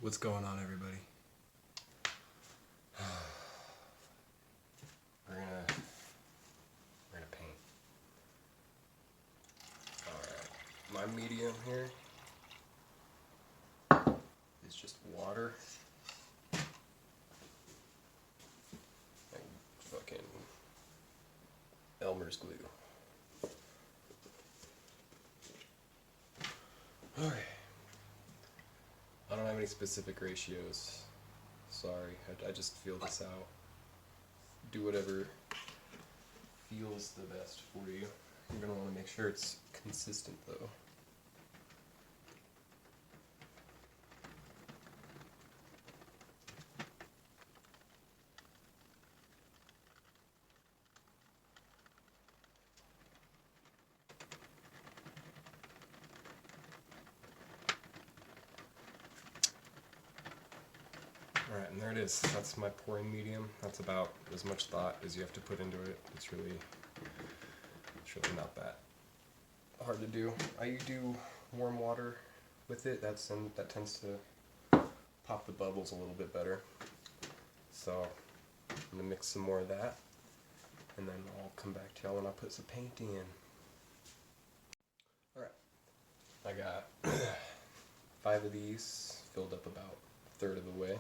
What's going on, everybody? We're gonna paint. Alright. My medium here is just water and fucking Elmer's glue. Okay. I don't have any specific ratios. Sorry, I just feel this out. Do whatever feels the best for you. You're gonna want to make sure it's consistent though. Alright, and there it is. That's my pouring medium. That's about as much thought as you have to put into it. It's really not that hard to do. I do warm water with it. That tends to pop the bubbles a little bit better. So I'm gonna mix some more of that, and then I'll come back to y'all when I put some paint in. Alright, I got 5 of these filled up about a third of the way.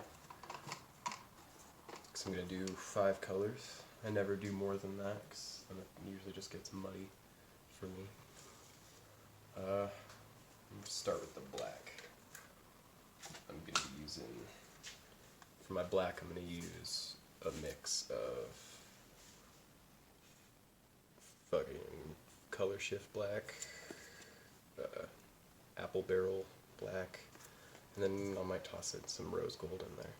So I'm going to do 5 colors. I never do more than that because then it usually just gets muddy for me. I'm going to start with the black. I'm going to be using, for my black, I'm going to use a mix of fucking color shift black, apple barrel black, and then I might toss in some rose gold in there.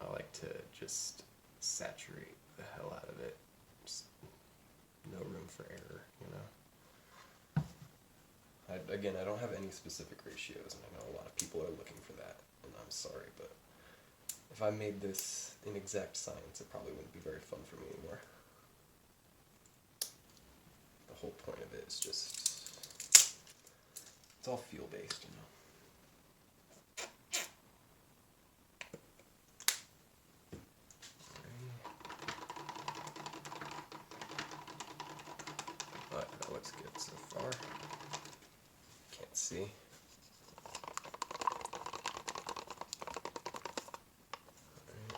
I like to just saturate the hell out of it. Just no room for error, you know? I don't have any specific ratios, and I know a lot of people are looking for that, and I'm sorry, but if I made this in exact science, it probably wouldn't be very fun for me anymore. The whole point of it is just, it's all feel-based, you know? Looks good so far. Can't see. Right.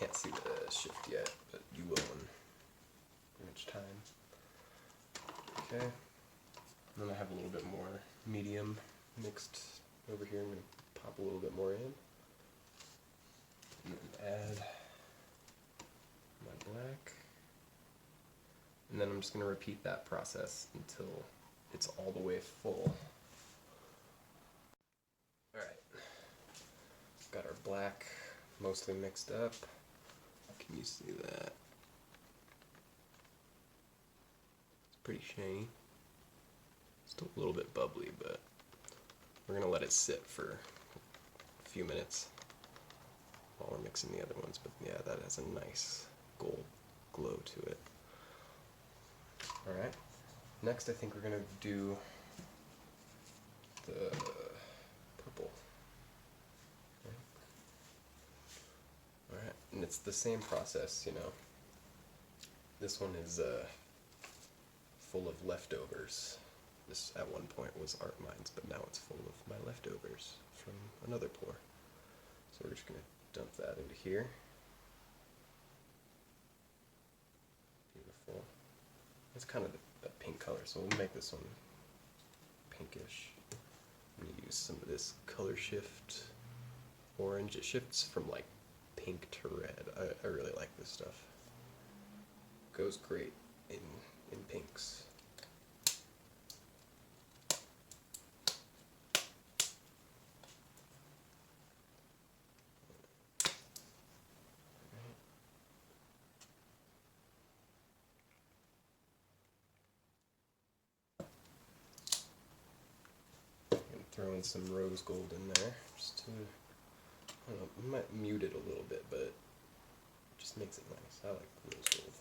Can't see the shift yet, but you will in each time. Okay. And then I have a little bit more medium mixed over here. I'm going to pop a little bit more in. And then add my black. And then I'm just going to repeat that process until it's all the way full. Alright, got our black mostly mixed up. Can you see that? It's pretty shiny. Still a little bit bubbly, but we're going to let it sit for a few minutes while we're mixing the other ones. But yeah, that has a nice gold glow to it. Alright, next I think we're going to do the purple. Alright, and it's the same process, you know. This one is full of leftovers. This at one point was art mines, but now it's full of my leftovers from another pour. So we're just going to dump that into here. Beautiful. It's kind of a pink color, so we'll make this one pinkish. I'm going to use some of this color shift orange. It shifts from like pink to red. I really like this stuff. Goes great in pinks. Throw in some rose gold in there, just to, I don't know, we might mute it a little bit, but it just makes it nice. I like rose gold.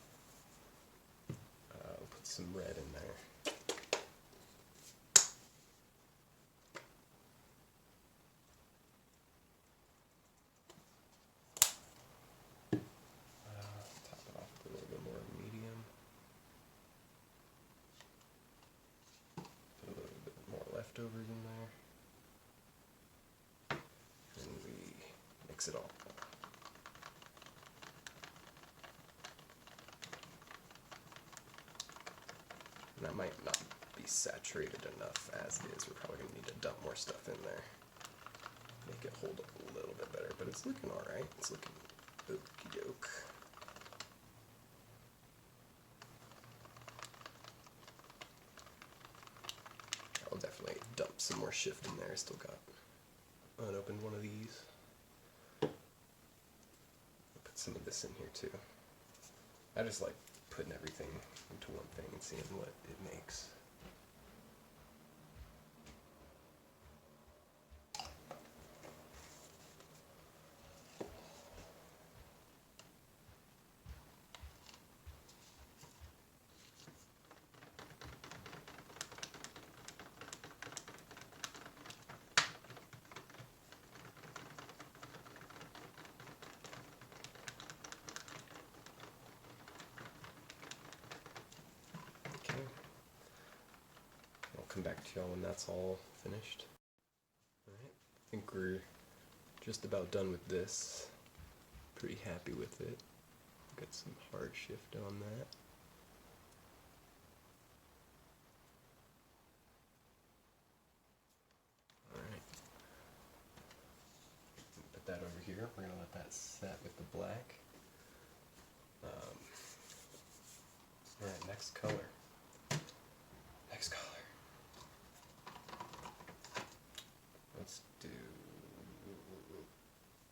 I'll put some red in there. leftovers in there. And we mix it all. And that might not be saturated enough as is. We're probably going to need to dump more stuff in there. Make it hold up a little bit better, but it's looking alright. It's looking okie doke. I'll definitely dump some more shift in there. I still got unopened one of these. I'll put some of this in here too. I just like putting everything into one thing and seeing what it makes. Come back to y'all when that's all finished. Alright, I think we're just about done with this. Pretty happy with it. Got some hard shift on that. Alright. Put that over here. We're going to let that set with the black. Alright, next color. Next color. Let's do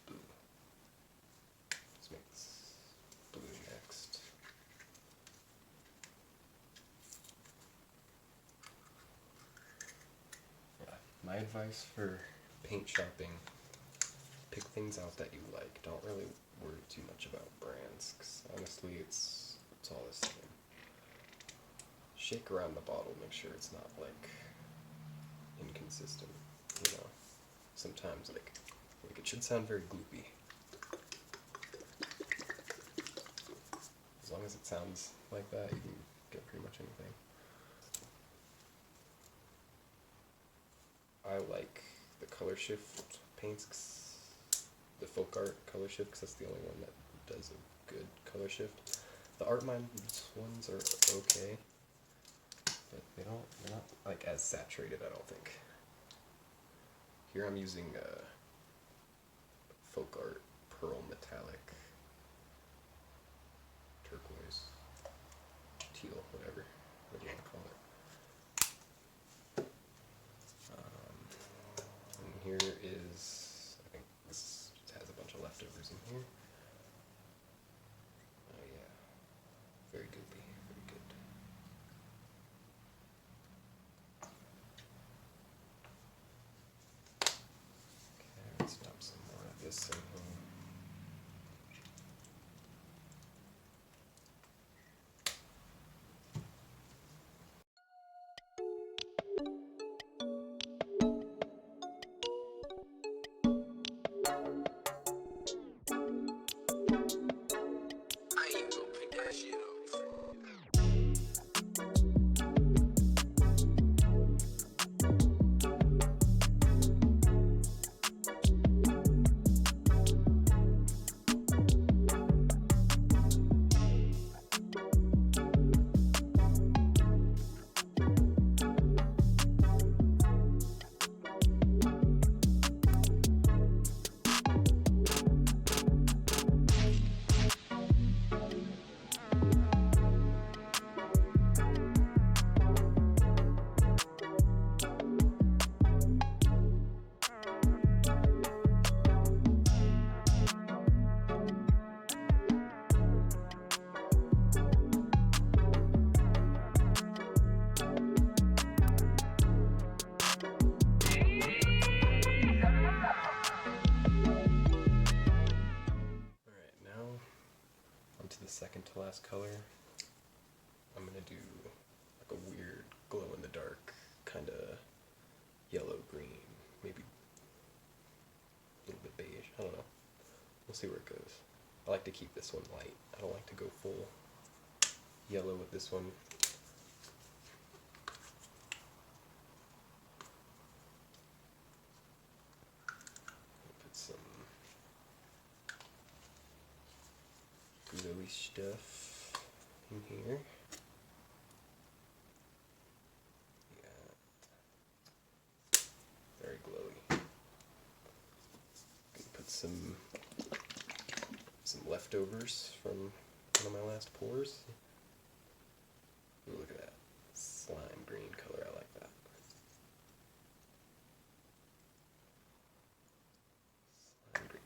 blue. Let's make this blue next. Yeah, my advice for paint shopping, pick things out that you like. Don't really worry too much about brands, because honestly it's all the same. Shake around the bottle, make sure it's not like inconsistent, you know. Sometimes like it should sound very gloopy. As long as it sounds like that, you can get pretty much anything. I like the color shift paints, the folk art color shift, because that's the only one that does a good color shift. The art mines ones are okay, but they're not like as saturated, I don't think. Here I'm using folk art pearl metallic, turquoise, teal, whatever you want to call it. And here is, I think this has a bunch of leftovers in here. Oh yeah, very goopy, very good. Let's dump some more of this in here. Second to last color, I'm going to do like a weird glow in the dark, kind of yellow green, maybe a little bit beige, I don't know. We'll see where it goes. I like to keep this one light. I don't like to go full yellow with this one. stuff in here. Yeah. Very glowy. Gonna put some leftovers from one of my last pours. Ooh, look at that. Slime green color, I like that. Slime green.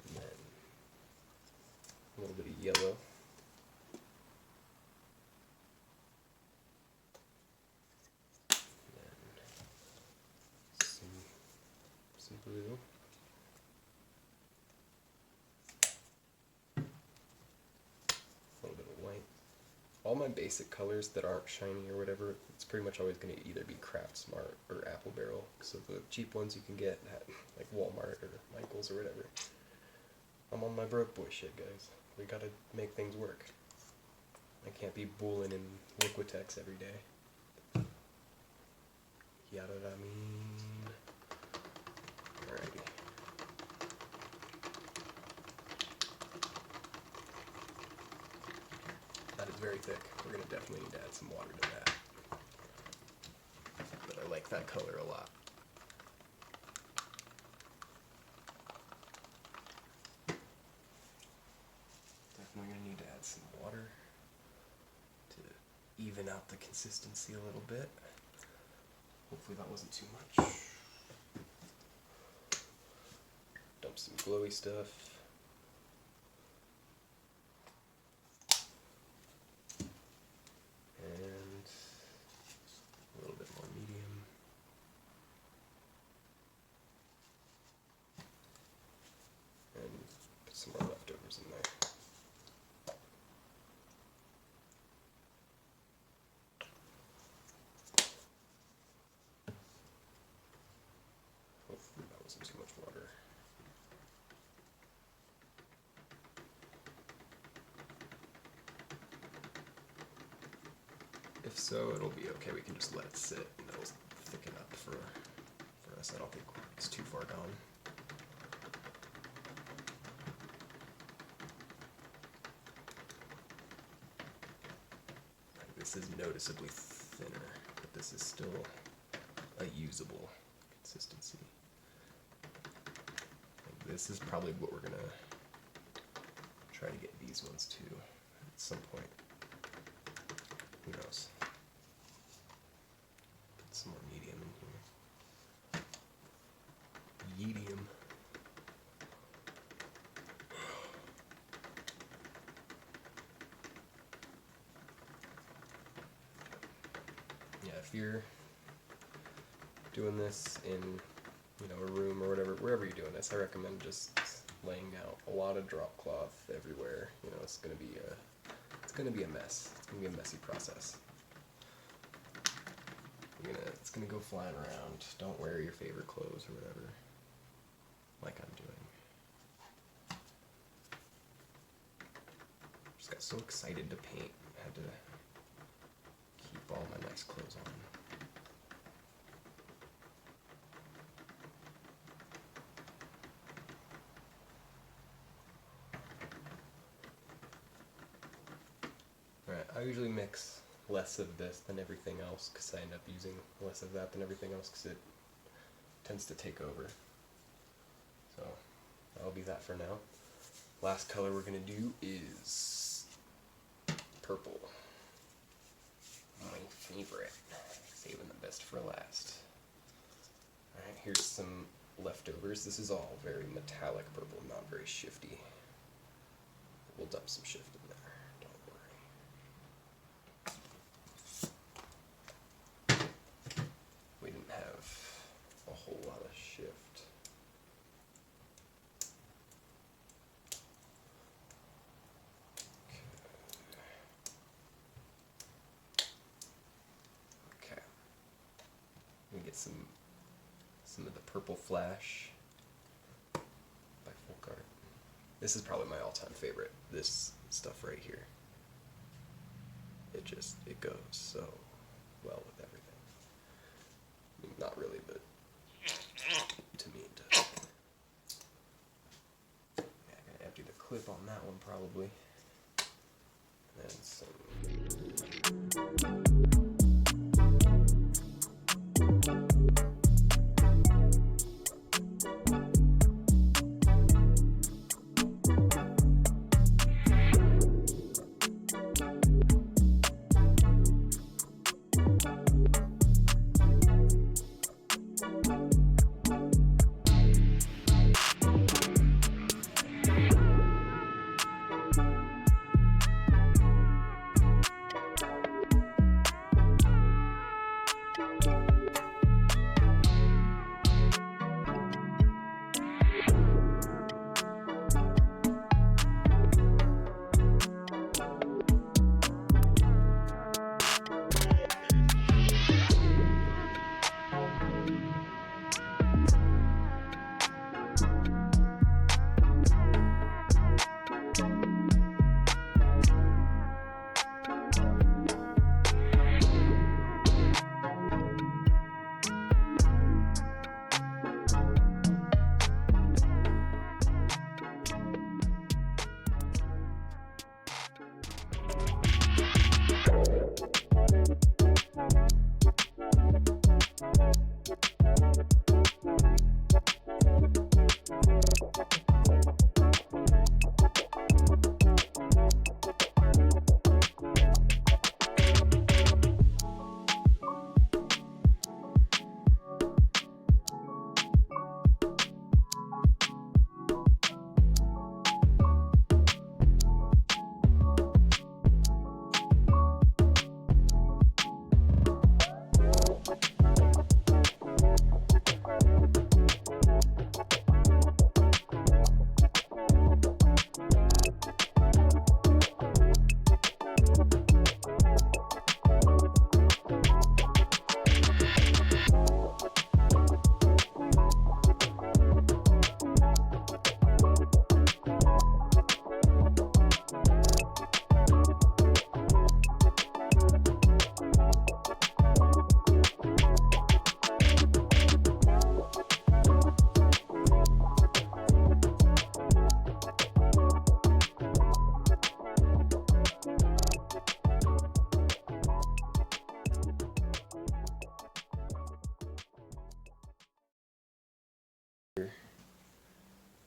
And then a little bit of yellow. And then some blue. All my basic colors that aren't shiny or whatever, it's pretty much always going to either be Craft Smart or Apple Barrel. So the cheap ones you can get at like Walmart or Michael's or whatever. I'm on my broke boy shit, guys. We gotta make things work. I can't be booling in Liquitex every day. Yada da mean. Alrighty. That is very thick. We're going to definitely need to add some water to that. But I like that color a lot. Definitely going to need to add some water to even out the consistency a little bit. Hopefully that wasn't too much. Dump some glowy stuff. Some more leftovers in there. Hopefully that wasn't too much water. If so, it'll be okay. We can just let it sit and it'll thicken up for us. I don't think it's too far gone. This is noticeably thinner, but this is still a usable consistency. Like this is probably what we're gonna try to get these ones to at some point. Who knows? Put some more medium in here. Medium. If you're doing this in, a room or whatever, wherever you're doing this, I recommend just laying out a lot of drop cloth everywhere. It's gonna be a mess. It's gonna be a messy process. It's gonna go flying around. Don't wear your favorite clothes or whatever, like I'm doing. Just got so excited to paint. I had to keep all my nice clothes on. Alright, I usually mix less of this than everything else because I end up using less of that than everything else because it tends to take over. So that'll be that for now. Last color we're going to do is purple. My favorite. Saving the best for last. Alright, here's some leftovers. This is all very metallic purple, not very shifty. We'll dump some shift in there, don't worry. We didn't have a whole lot of shift. Okay. We get some of the Purple Flash by Folk Art. This is probably my all-time favorite, this stuff right here. It goes so well with everything. I mean, not really, but to me it does. Yeah, I'm gonna empty the clip on that one probably. And some.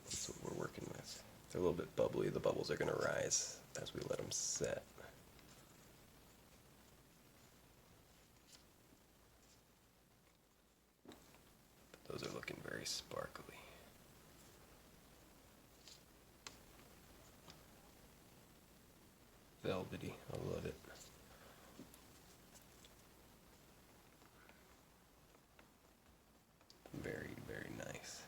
That's what we're working with. They're a little bit bubbly. The bubbles are going to rise as we let them set. But those are looking very sparkly. Velvety. I love it. Very, very nice.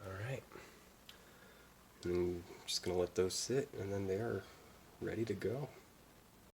All right. I'm just going to let those sit, and then they are ready to go.